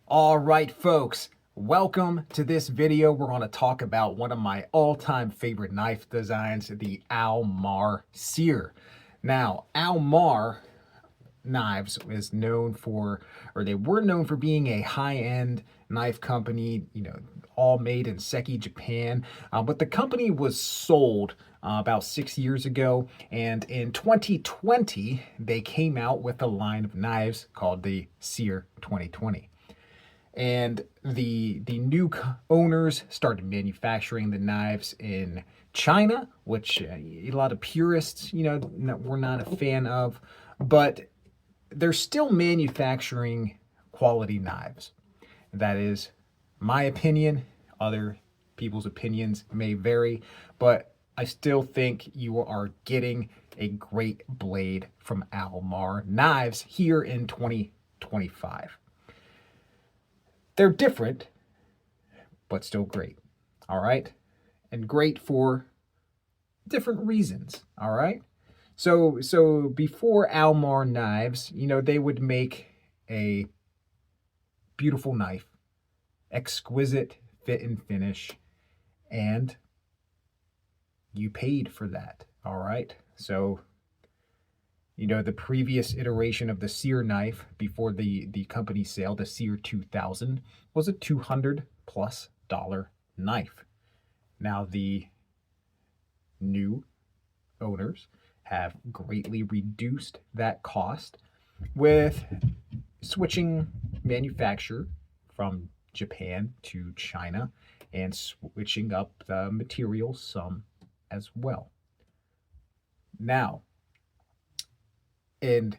All right, folks, welcome to this video. We're going to talk about one of my all-time favorite knife designs, the Almar SERE. Now, Almar knives is known for, or they were known for being a high-end knife company, all made in Seki, Japan. But the company was sold about 6 years ago, and in 2020, they came out with a line of knives called the SERE 2020. And the new owners started manufacturing the knives in China, which a lot of purists, we're not a fan of, but they're still manufacturing quality knives. That is my opinion. Other people's opinions may vary, but I still think you are getting a great blade from Almar Knives here in 2025. They're different, but still great. All right? And great for different reasons. All right? So before Almar Knives, they would make a beautiful knife, exquisite fit and finish, and you paid for that. All right? So the previous iteration of the SERE knife before the company sale, the SERE 2000, was a $200+ knife. Now the new owners have greatly reduced that cost with switching manufacture from Japan to China and switching up the materials some as well. Now, in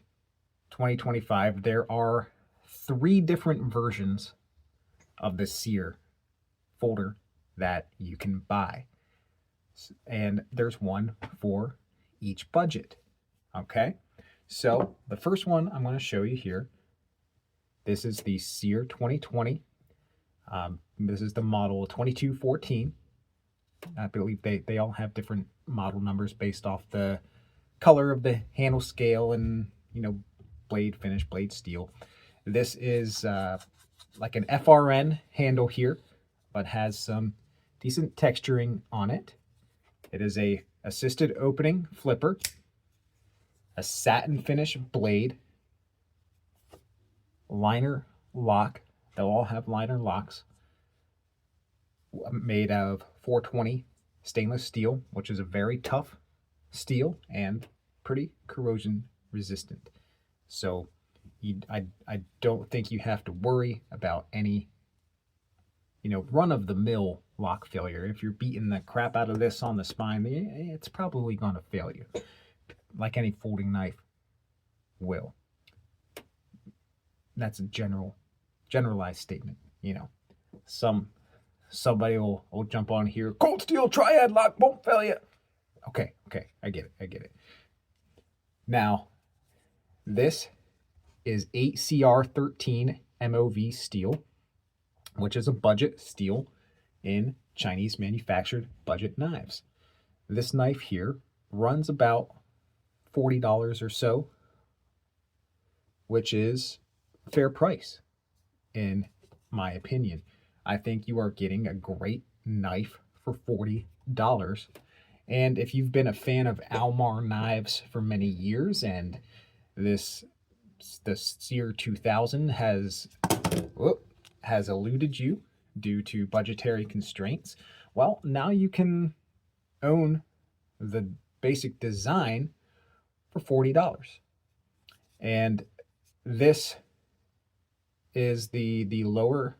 2025, there are 3 different versions of the SERE folder that you can buy. And there's one for each budget. Okay? So the first one I'm going to show you here. This is the SERE 2020. This is the model 2214. I believe they all have different model numbers based off the color of the handle scale and blade finish, blade steel. This is like an FRN handle here, but has some decent texturing on it. It is a assisted opening flipper, a satin finish blade, liner lock. They'll all have liner locks, made of 420 stainless steel, which is a very tough steel and pretty corrosion resistant. So I don't think you have to worry about any run-of-the-mill lock failure. If you're beating the crap out of this on the spine, it's probably going to fail you, like any folding knife will. That's a generalized statement. Somebody will jump on here. Cold steel triad lock won't fail you. Okay, I get it. Now, this is 8CR13 MOV steel, which is a budget steel in Chinese manufactured budget knives. This knife here runs about $40 or so, which is fair price, in my opinion. I think you are getting a great knife for $40. And if you've been a fan of Almar knives for many years, and the SERE 2000 has eluded you due to budgetary constraints, well, now you can own the basic design for $40. And this is the lower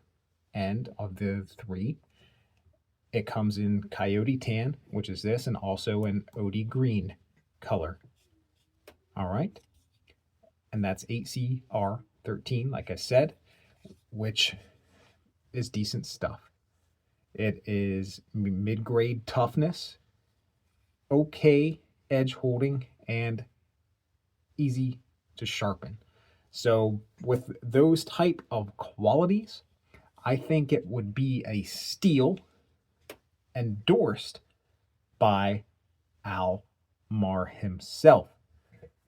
end of the 3. It comes in coyote tan, which is this, and also an OD green color. All right. And that's 8CR13, like I said, which is decent stuff. It is mid-grade toughness, okay edge holding, and easy to sharpen. So with those type of qualities, I think it would be a steal endorsed by Almar himself,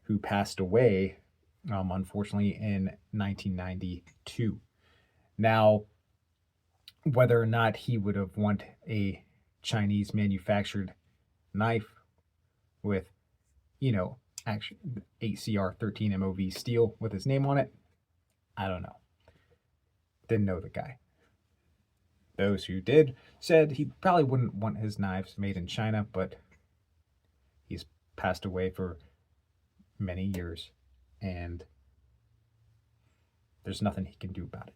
who passed away, unfortunately, in 1992. Now, whether or not he would have want a Chinese manufactured knife with, you know, actually 8CR13 MOV steel with his name on it, I don't know. Didn't know the guy. Those who did said he probably wouldn't want his knives made in China, but he's passed away for many years, and there's nothing he can do about it.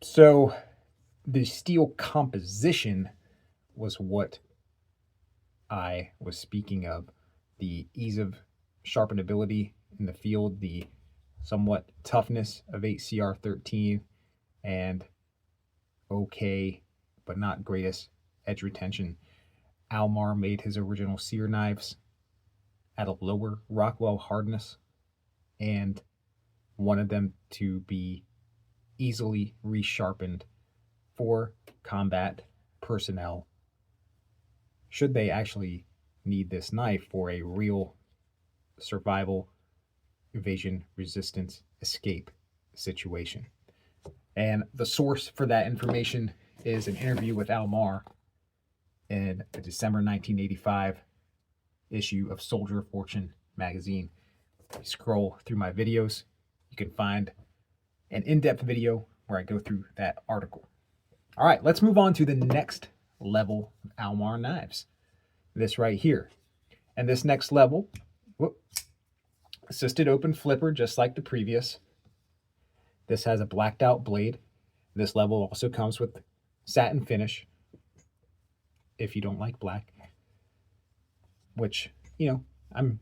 So the steel composition was what I was speaking of. The ease of sharpenability in the field, the somewhat toughness of 8CR13, and okay, but not greatest edge retention. Almar made his original SERE knives at a lower Rockwell hardness and wanted them to be easily resharpened for combat personnel should they actually need this knife for a real survival, evasion, resistance, escape situation. And the source for that information is an interview with Almar in the December 1985 issue of Soldier of Fortune magazine. If you scroll through my videos, you can find an in-depth video where I go through that article. All right, let's move on to the next level of Almar knives. This right here. And this next level, assisted open flipper, just like the previous. This has a blacked out blade. This level also comes with satin finish, if you don't like black, which, you know, I'm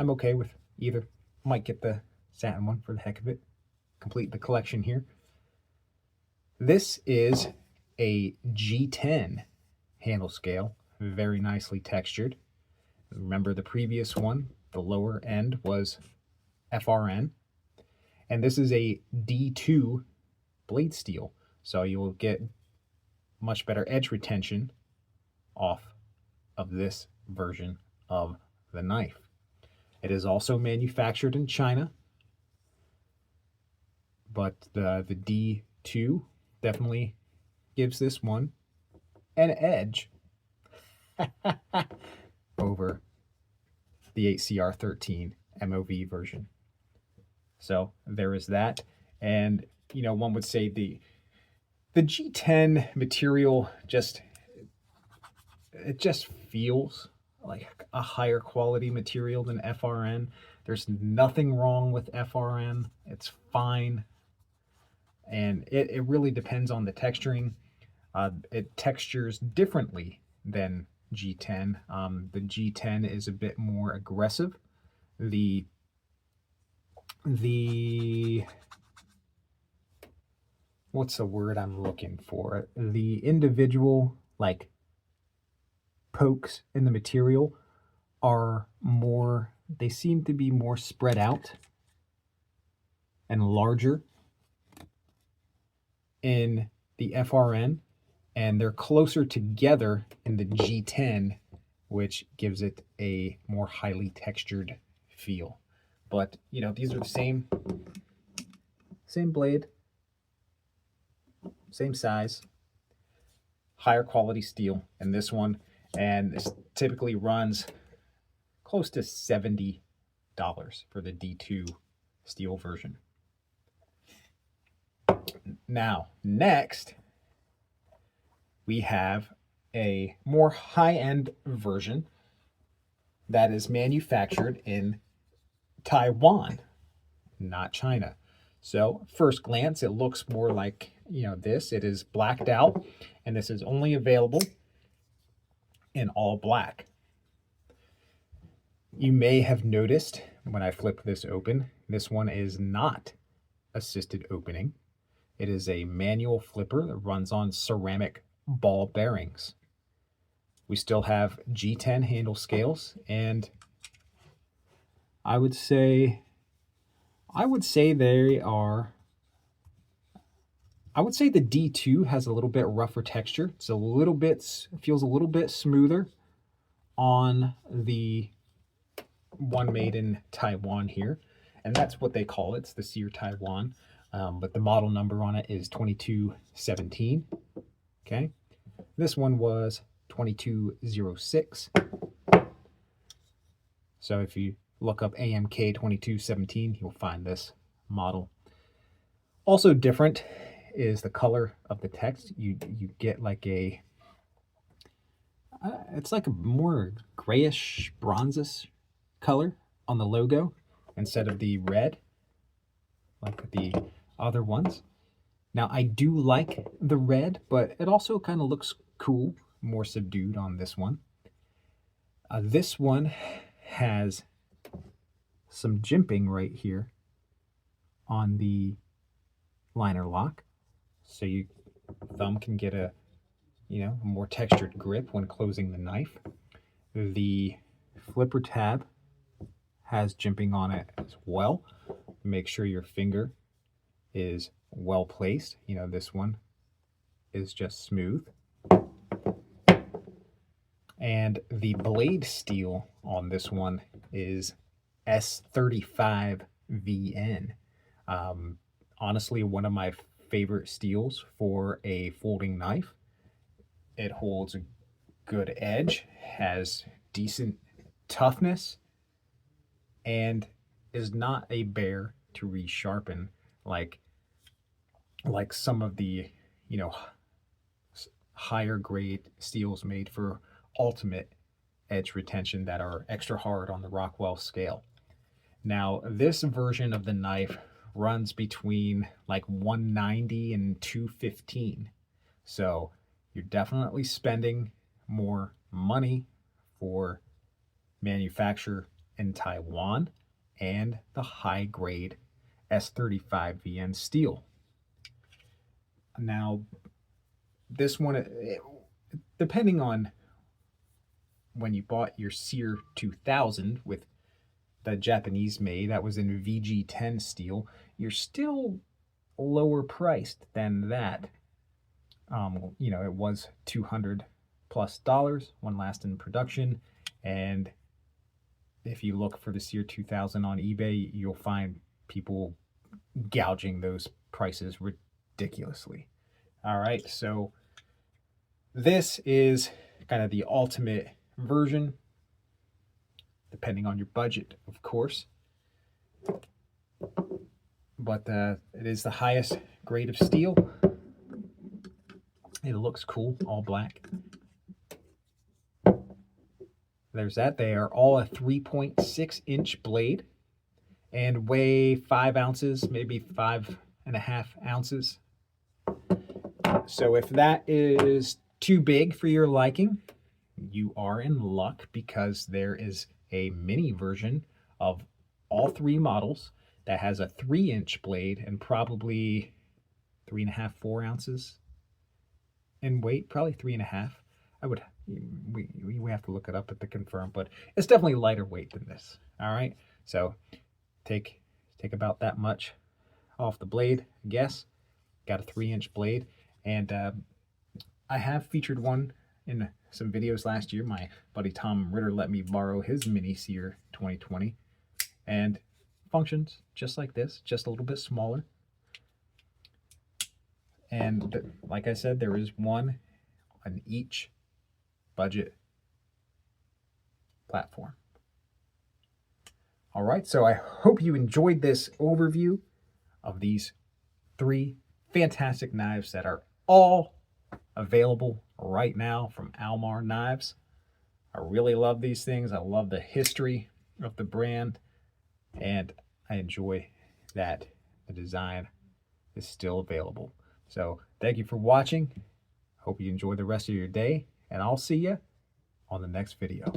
okay with either. Might get the satin one for the heck of it. Complete the collection here. This is a G10 handle scale, very nicely textured. Remember the previous one, the lower end was FRN, and this is a D2 blade steel, so you will get much better edge retention off of this version of the knife. It is also manufactured in China, but the D2 definitely gives this one an edge over the 8CR13 MOV version. So there is that. And, you know, one would say the G10 material just feels like a higher quality material than FRN. There's nothing wrong with FRN. It's fine. And it really depends on the texturing. It textures differently than G10. The G10 is a bit more aggressive. The what's the word I'm looking for? The individual like pokes in the material are more, they seem to be more spread out and larger in the FRN, and they're closer together in the G10, which gives it a more highly textured feel. But, you know, these are the same blade, same size, higher quality steel in this one, and this typically runs close to $70 for the D2 steel version. Now, next, we have a more high-end version that is manufactured in Taiwan, not China. So, first glance, it looks more like, you know, this. It is blacked out, and this is only available in all black. You may have noticed when I flip this open, this one is not assisted opening. It is a manual flipper that runs on ceramic ball bearings. We still have G10 handle scales, and I would say they are, I would say the D2 has a little bit rougher texture. It's a little bit, feels a little bit smoother on the one made in Taiwan here. And that's what they call it. It's the SERE Taiwan. but the model number on it is 2217. Okay, this one was 2206. So if you look up AMK 2217, you'll find this model. Also different is the color of the text. You get like a it's like a more grayish bronzes color on the logo instead of the red like the other ones. Now I do like the red, but it also kind of looks cool, more subdued on this one. This one has some jimping right here on the liner lock, so your thumb can get a a more textured grip when closing the knife. The flipper tab has jimping on it as well. Make sure your finger is well placed. This one is just smooth. And the blade steel on this one is S35VN. Honestly, one of my favorite steels for a folding knife. It holds a good edge, has decent toughness, and is not a bear to resharpen like some of the higher grade steels made for ultimate edge retention that are extra hard on the Rockwell scale. Now, this version of the knife runs between like 190 and 215. So you're definitely spending more money for manufacture in Taiwan and the high grade S35VN steel. Now, this one, depending on when you bought your SERE 2000 with the Japanese made, that was in VG10 steel, you're still lower priced than that. It was $200+ when last in production, and if you look for the SERE 2000 on eBay, you'll find people gouging those prices ridiculously. All right, so this is kind of the ultimate version, depending on your budget, of course. But it is the highest grade of steel. It looks cool, all black. There's that. They are all a 3.6-inch blade and weigh 5 ounces, maybe 5.5 ounces. So if that is too big for your liking, you are in luck, because there is a mini version of all three models that has a 3-inch blade and probably 3.5, 4 ounces in weight, probably 3.5. We have to look it up at the confirm, but it's definitely lighter weight than this. All right, so take about that much off the blade, I guess. Got a 3-inch blade, and I have featured one in some videos last year. My buddy Tom Ritter let me borrow his mini SERE 2020, and functions just like this, just a little bit smaller. And like I said, there is one on each budget platform. All right, so I hope you enjoyed this overview of these 3 fantastic knives that are all available right now from Almar Knives. I really love these things. I love the history of the brand, and I enjoy that the design is still available. So thank you for watching. Hope you enjoy the rest of your day, and I'll see you on the next video.